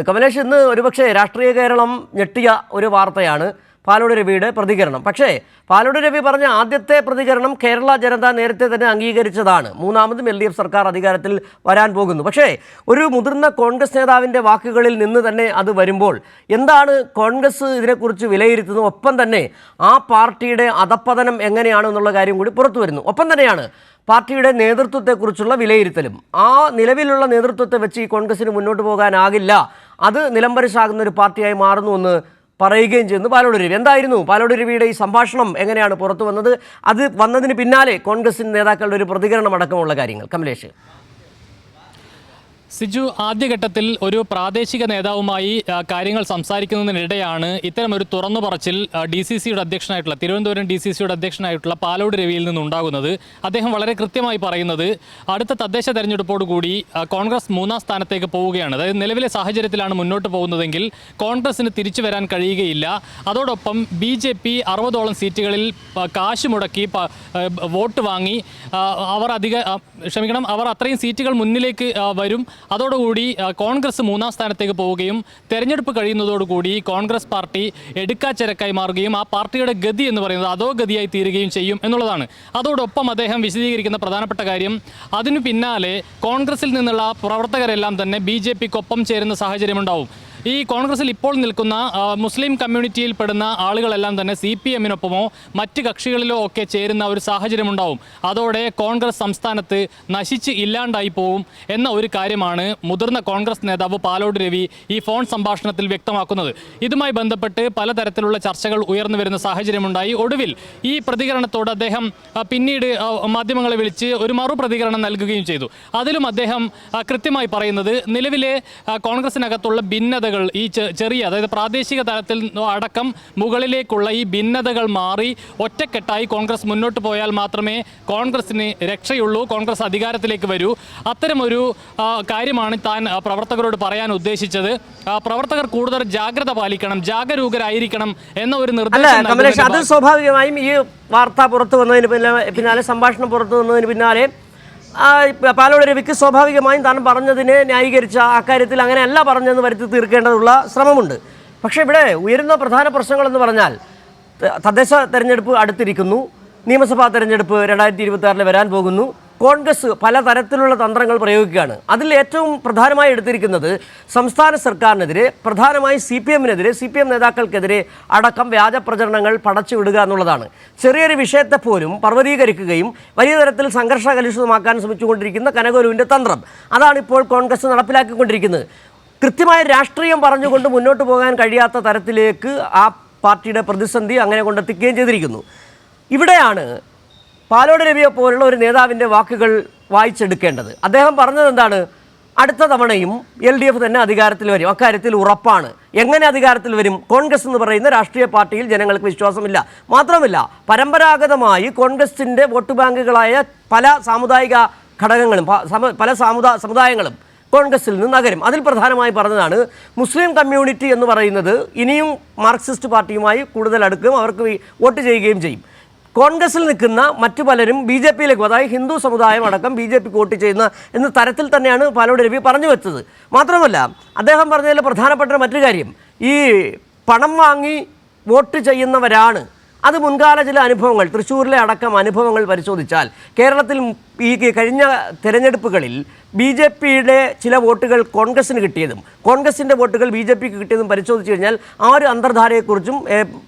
കമലേഷ്, ഇന്ന് ഒരുപക്ഷെ രാഷ്ട്രീയ കേരളം ഞെട്ടിയ ഒരു വാർത്തയാണ് പാലോട് രവിയുടെ പ്രതികരണം. പക്ഷേ പാലോട് രവി പറഞ്ഞ ആദ്യത്തെ പ്രതികരണം കേരള ജനത നേരത്തെ തന്നെ അംഗീകരിച്ചതാണ്. മൂന്നാമതും LDF സർക്കാർ അധികാരത്തിൽ വരാൻ പോകുന്നു. പക്ഷേ ഒരു മുതിർന്ന കോൺഗ്രസ് നേതാവിൻ്റെ വാക്കുകളിൽ നിന്ന് തന്നെ അത് വരുമ്പോൾ എന്താണ് കോൺഗ്രസ് ഇതിനെക്കുറിച്ച് വിലയിരുത്തുന്നത്? ഒപ്പം തന്നെ ആ പാർട്ടിയുടെ അധപ്പതനം എങ്ങനെയാണെന്നുള്ള കാര്യം കൂടി പുറത്തു വരുന്നു. ഒപ്പം തന്നെയാണ് പാർട്ടിയുടെ നേതൃത്വത്തെക്കുറിച്ചുള്ള വിലയിരുത്തലും. ആ നിലവിലുള്ള നേതൃത്വത്തെ വെച്ച് ഈ കോൺഗ്രസിന് മുന്നോട്ട് പോകാനാകില്ല, അത് നിലംപരിശാകുന്ന ഒരു പാർട്ടിയായി മാറുന്നുവെന്ന് പറയുകയും ചെയ്യുന്നു പാലോട് രവി. എന്തായിരുന്നു പാലോട് രവിയുടെ ഈ സംഭാഷണം, എങ്ങനെയാണ് പുറത്തു വന്നത്? അത് വന്നതിന് പിന്നാലെ കോൺഗ്രസ് നേതാക്കളുടെ ഒരു പ്രതികരണം അടക്കമുള്ള കാര്യങ്ങൾ. കമലേഷ്. സിജു, ആദ്യഘട്ടത്തിൽ ഒരു പ്രാദേശിക നേതാവുമായി കാര്യങ്ങൾ സംസാരിക്കുന്നതിനിടെയാണ് ഇത്തരമൊരു തുറന്നു പറച്ചിൽ DCCയുടെ അധ്യക്ഷനായിട്ടുള്ള തിരുവനന്തപുരം DCCയുടെ അധ്യക്ഷനായിട്ടുള്ള പാലോട് രവിയിൽ നിന്നുണ്ടാകുന്നത്. അദ്ദേഹം വളരെ കൃത്യമായി പറയുന്നത് അടുത്ത തദ്ദേശ തെരഞ്ഞെടുപ്പോടുകൂടി കോൺഗ്രസ് 3-ാം സ്ഥാനത്തേക്ക് പോവുകയാണ്. അതായത് നിലവിലെ സാഹചര്യത്തിലാണ് മുന്നോട്ട് പോകുന്നതെങ്കിൽ കോൺഗ്രസിന് തിരിച്ചു വരാൻ കഴിയുകയില്ല. അതോടൊപ്പം BJP 60ഓളം സീറ്റുകളിൽ കാശ് മുടക്കി വോട്ട് വാങ്ങി അവർ അത്രയും സീറ്റുകൾ മുന്നിലേക്ക് വരും. അതോടുകൂടി കോൺഗ്രസ് 3-ാം സ്ഥാനത്തേക്ക് പോവുകയും തെരഞ്ഞെടുപ്പ് കഴിയുന്നതോടുകൂടി കോൺഗ്രസ് പാർട്ടി എടുക്കാച്ചരക്കായി മാറുകയും ആ പാർട്ടിയുടെ ഗതി എന്ന് പറയുന്നത് അതോ ഗതിയായി തീരുകയും ചെയ്യും എന്നുള്ളതാണ്. അതോടൊപ്പം അദ്ദേഹം വിശദീകരിക്കുന്ന പ്രധാനപ്പെട്ട കാര്യം, അതിനു പിന്നാലെ കോൺഗ്രസിൽ നിന്നുള്ള പ്രവർത്തകരെല്ലാം തന്നെ BJPക്കൊപ്പം ചേരുന്ന സാഹചര്യമുണ്ടാവും. ഈ കോൺഗ്രസിൽ ഇപ്പോൾ നിൽക്കുന്ന മുസ്ലിം കമ്മ്യൂണിറ്റിയിൽ പെടുന്ന ആളുകളെല്ലാം തന്നെ CPMനൊപ്പമോ മറ്റ് കക്ഷികളിലോ ഒക്കെ ചേരുന്ന ഒരു സാഹചര്യമുണ്ടാവും. അതോടെ കോൺഗ്രസ് സംസ്ഥാനത്ത് നശിച്ച് ഇല്ലാണ്ടായി പോവും എന്ന ഒരു കാര്യമാണ് മുതിർന്ന കോൺഗ്രസ് നേതാവ് പാലോട് രവി ഈ ഫോൺ സംഭാഷണത്തിൽ വ്യക്തമാക്കുന്നത്. ഇതുമായി ബന്ധപ്പെട്ട് പലതരത്തിലുള്ള ചർച്ചകൾ ഉയർന്നു വരുന്ന സാഹചര്യമുണ്ടായി. ഒടുവിൽ ഈ പ്രതികരണത്തോട് അദ്ദേഹം പിന്നീട് മാധ്യമങ്ങളെ വിളിച്ച് ഒരു മറുപ്രതികരണം നൽകുകയും ചെയ്തു. അതിലും അദ്ദേഹം കൃത്യമായി പറയുന്നത് നിലവിലെ കോൺഗ്രസിനകത്തുള്ള ഭിന്നത ഈ ചെറിയ, അതായത് പ്രാദേശിക തലത്തിൽ അടക്കം മുകളിലേക്കുള്ള ഈ ഭിന്നതകൾ മാറി ഒറ്റക്കെട്ടായി കോൺഗ്രസ് മുന്നോട്ട് പോയാൽ മാത്രമേ കോൺഗ്രസിന് രക്ഷയുള്ളൂ, കോൺഗ്രസ് അധികാരത്തിലേക്ക് വരൂ. അത്തരമൊരു കാര്യമാണ് താൻ പ്രവർത്തകരോട് പറയാൻ ഉദ്ദേശിച്ചത്. പ്രവർത്തകർ കൂടുതൽ ജാഗ്രത പാലിക്കണം, ജാഗരൂകരായിരിക്കണം എന്ന ഒരു നിർദ്ദേശം. അത് സ്വാഭാവികമായും ഈ വാർത്ത പുറത്തു വന്നതിന് പിന്നാലെ, സംഭാഷണം പുറത്തു വന്നതിന് പിന്നാലെ പാലോട് രവിക്ക് സ്വാഭാവികമായും താൻ പറഞ്ഞതിനെ ന്യായീകരിച്ച അക്കാര്യത്തിൽ അങ്ങനെയല്ല പറഞ്ഞെന്ന് വരുത്തി തീർക്കേണ്ടതുള്ള ശ്രമമുണ്ട്. പക്ഷേ ഇവിടെ ഉയരുന്ന പ്രധാന പ്രശ്നങ്ങളെന്ന് പറഞ്ഞാൽ തദ്ദേശ തെരഞ്ഞെടുപ്പ് അടുത്തിരിക്കുന്നു, നിയമസഭാ തെരഞ്ഞെടുപ്പ് 2026 വരാൻ പോകുന്നു. കോൺഗ്രസ് പലതരത്തിലുള്ള തന്ത്രങ്ങൾ പ്രയോഗിക്കുകയാണ്. അതിൽ ഏറ്റവും പ്രധാനമായി എടുത്തിരിക്കുന്നത് സംസ്ഥാന സർക്കാരിനെതിരെ, പ്രധാനമായി CPMനെതിരെ, CPM നേതാക്കൾക്കെതിരെ അടക്കം വ്യാജ പ്രചരണങ്ങൾ പടച്ചുവിടുക എന്നുള്ളതാണ്. ചെറിയൊരു വിഷയത്തെ പോലും പർവ്വതീകരിക്കുകയും വലിയ തരത്തിൽ സംഘർഷകലുഷിതമാക്കാൻ ശ്രമിച്ചുകൊണ്ടിരിക്കുന്ന കനകലുവിൻ്റെ തന്ത്രം, അതാണിപ്പോൾ കോൺഗ്രസ് നടപ്പിലാക്കിക്കൊണ്ടിരിക്കുന്നത്. കൃത്യമായ രാഷ്ട്രീയം പറഞ്ഞുകൊണ്ട് മുന്നോട്ട് പോകാൻ കഴിയാത്ത തരത്തിലേക്ക് ആ പാർട്ടിയുടെ പ്രതിസന്ധി അങ്ങനെ കൊണ്ടെത്തിക്കുകയും ചെയ്തിരിക്കുന്നു. ഇവിടെയാണ് പാലോട് രവിയെ പോലുള്ള ഒരു നേതാവിൻ്റെ വാക്കുകൾ വായിച്ചെടുക്കേണ്ടത്. അദ്ദേഹം പറഞ്ഞത് എന്താണ്? അടുത്ത തവണയും LDF തന്നെ അധികാരത്തിൽ വരും, അക്കാര്യത്തിൽ ഉറപ്പാണ്. എങ്ങനെ അധികാരത്തിൽ വരും? കോൺഗ്രസ് എന്ന് പറയുന്ന രാഷ്ട്രീയ പാർട്ടിയിൽ ജനങ്ങൾക്ക് വിശ്വാസമില്ല. മാത്രമല്ല, പരമ്പരാഗതമായി കോൺഗ്രസിൻ്റെ വോട്ട് ബാങ്കുകളായ പല സാമുദായിക ഘടകങ്ങളും പല സമുദായങ്ങളും കോൺഗ്രസിൽ നിന്ന് നഗരം. അതിൽ പ്രധാനമായി പറഞ്ഞതാണ് മുസ്ലിം കമ്മ്യൂണിറ്റി എന്ന് പറയുന്നത് ഇനിയും മാർക്സിസ്റ്റ് പാർട്ടിയുമായി കൂടുതൽ അടുക്കുകയും അവർക്ക് വോട്ട് ചെയ്യുകയും ചെയ്യും. കോൺഗ്രസിൽ നിൽക്കുന്ന മറ്റു പലരും BJPയിലേക്ക്, അതായത് ഹിന്ദു സമുദായം അടക്കം BJPക്ക് വോട്ട് ചെയ്യുന്ന എന്ന തരത്തിൽ തന്നെയാണ് പാലോട് രവി പറഞ്ഞു വെച്ചത്. മാത്രമല്ല, അദ്ദേഹം പറഞ്ഞതിൽ പ്രധാനപ്പെട്ട മറ്റൊരു കാര്യം, ഈ പണം വാങ്ങി വോട്ട് ചെയ്യുന്നവരാണ്. അത് മുൻകാല ചില അനുഭവങ്ങൾ, തൃശ്ശൂരിലെ അടക്കം അനുഭവങ്ങൾ പരിശോധിച്ചാൽ കേരളത്തിൽ ഈ കഴിഞ്ഞ തെരഞ്ഞെടുപ്പുകളിൽ BJPയുടെ ചില വോട്ടുകൾ കോൺഗ്രസിന് കിട്ടിയതും കോൺഗ്രസിൻ്റെ വോട്ടുകൾ BJPക്ക് കിട്ടിയതും പരിശോധിച്ച് കഴിഞ്ഞാൽ ആ ഒരു അന്തർധാരയെക്കുറിച്ചും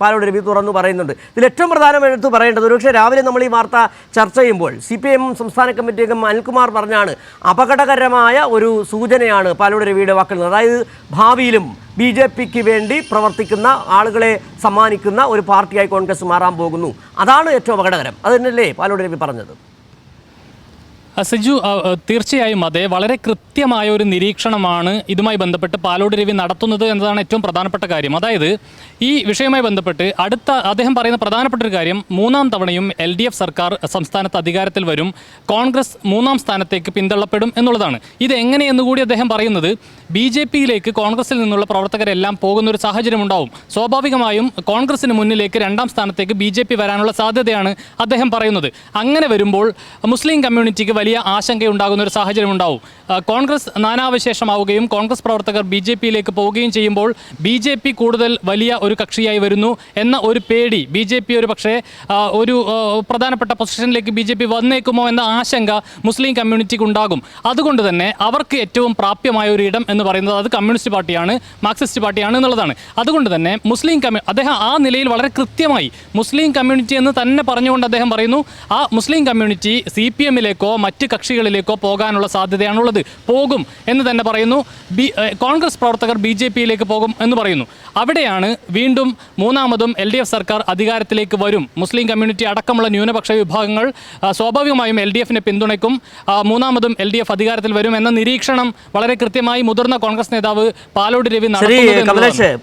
പാലോട് രവി തുറന്നു പറയുന്നുണ്ട്. ഇതിൽ ഏറ്റവും പ്രധാനമായിട്ട് പറയേണ്ടത്, ഒരുപക്ഷെ രാവിലെ നമ്മൾ ഈ വാർത്ത ചർച്ച ചെയ്യുമ്പോൾ CPM സംസ്ഥാന കമ്മിറ്റി അംഗം അനിൽകുമാർ പറഞ്ഞാണ്, അപകടകരമായ ഒരു സൂചനയാണ് പാലോട് രവിയുടെ വാക്കുകൾ. അതായത് ഭാവിയിലും BJPക്ക് വേണ്ടി പ്രവർത്തിക്കുന്ന ആളുകളെ സമ്മാനിക്കുന്ന ഒരു പാർട്ടിയായി കോൺഗ്രസ് മാറാൻ പോകുന്നു. അതാണ് ഏറ്റവും അപകടകരം. അത് തന്നെയല്ലേ പാലോട് രവി പറഞ്ഞത്? സിജു, തീർച്ചയായും അതെ. വളരെ കൃത്യമായ ഒരു നിരീക്ഷണമാണ് ഇതുമായി ബന്ധപ്പെട്ട് പാലോട് രവി നടത്തുന്നത് എന്നതാണ് ഏറ്റവും പ്രധാനപ്പെട്ട കാര്യം. അതായത് ഈ വിഷയവുമായി ബന്ധപ്പെട്ട് അദ്ദേഹം പറയുന്ന പ്രധാനപ്പെട്ട ഒരു കാര്യം, 3-ാം തവണയും LDF സർക്കാർ സംസ്ഥാനത്ത് അധികാരത്തിൽ വരും, കോൺഗ്രസ് 3-ാം സ്ഥാനത്തേക്ക് പിന്തള്ളപ്പെടും എന്നുള്ളതാണ്. ഇത് എങ്ങനെയെന്ന് കൂടി അദ്ദേഹം പറയുന്നത്, BJPയിലേക്ക് കോൺഗ്രസിൽ നിന്നുള്ള പ്രവർത്തകരെല്ലാം പോകുന്ന ഒരു സാഹചര്യം ഉണ്ടാവും. സ്വാഭാവികമായും കോൺഗ്രസിന് മുന്നിലേക്ക് 2-ാം സ്ഥാനത്തേക്ക് BJP വരാനുള്ള സാധ്യതയാണ് അദ്ദേഹം പറയുന്നത്. അങ്ങനെ വരുമ്പോൾ മുസ്ലിം കമ്മ്യൂണിറ്റിക്ക് വലിയ ആശങ്കയുണ്ടാകുന്ന ഒരു സാഹചര്യം ഉണ്ടാവും. കോൺഗ്രസ് നാനാവശേഷമാവുകയും കോൺഗ്രസ് പ്രവർത്തകർ BJP-യിലേക്ക് പോവുകയും ചെയ്യുമ്പോൾ BJP കൂടുതൽ വലിയ ഒരു കക്ഷിയായി വരുന്നു എന്ന ഒരു പേടി, BJP ഒരു പക്ഷേ ഒരു പ്രധാനപ്പെട്ട പൊസിഷനിലേക്ക് BJP വന്നേക്കുമോ എന്ന ആശങ്ക മുസ്ലിം കമ്മ്യൂണിറ്റിക്ക് ഉണ്ടാകും. അതുകൊണ്ട് തന്നെ അവർക്ക് ഏറ്റവും പ്രാപ്യമായ ഒരു ഇടം എന്ന് പറയുന്നത് അത് കമ്മ്യൂണിസ്റ്റ് പാർട്ടിയാണ്, മാർക്സിസ്റ്റ് പാർട്ടിയാണ് എന്നുള്ളതാണ്. അതുകൊണ്ട് തന്നെ അദ്ദേഹം ആ നിലയിൽ വളരെ കൃത്യമായി മുസ്ലിം കമ്മ്യൂണിറ്റി എന്ന് തന്നെ പറഞ്ഞുകൊണ്ട് അദ്ദേഹം പറയുന്നു, ആ മുസ്ലിം കമ്മ്യൂണിറ്റി CPM-ലേക്കോ മറ്റ് കക്ഷികളിലേക്കോ പോകാനുള്ള സാധ്യതയാണുള്ളത്, പോകും എന്ന് തന്നെ പറയുന്നു. കോൺഗ്രസ് പ്രവർത്തകർ BJP-യിലേക്ക് പോകും എന്ന് പറയുന്നു. അവിടെയാണ് വീണ്ടും മൂന്നാമതും LDF സർക്കാർ അധികാരത്തിലേക്ക് വരും. മുസ്ലിം കമ്മ്യൂണിറ്റി അടക്കമുള്ള ന്യൂനപക്ഷ വിഭാഗങ്ങൾ സ്വാഭാവികമായും LDF-നെ പിന്തുണയ്ക്കും. മൂന്നാമതും LDF അധികാരത്തിൽ വരും എന്ന നിരീക്ഷണം വളരെ കൃത്യമായി മുതിർന്ന കോൺഗ്രസ് നേതാവ് പാലോട് രവി നടത്തുന്നത്.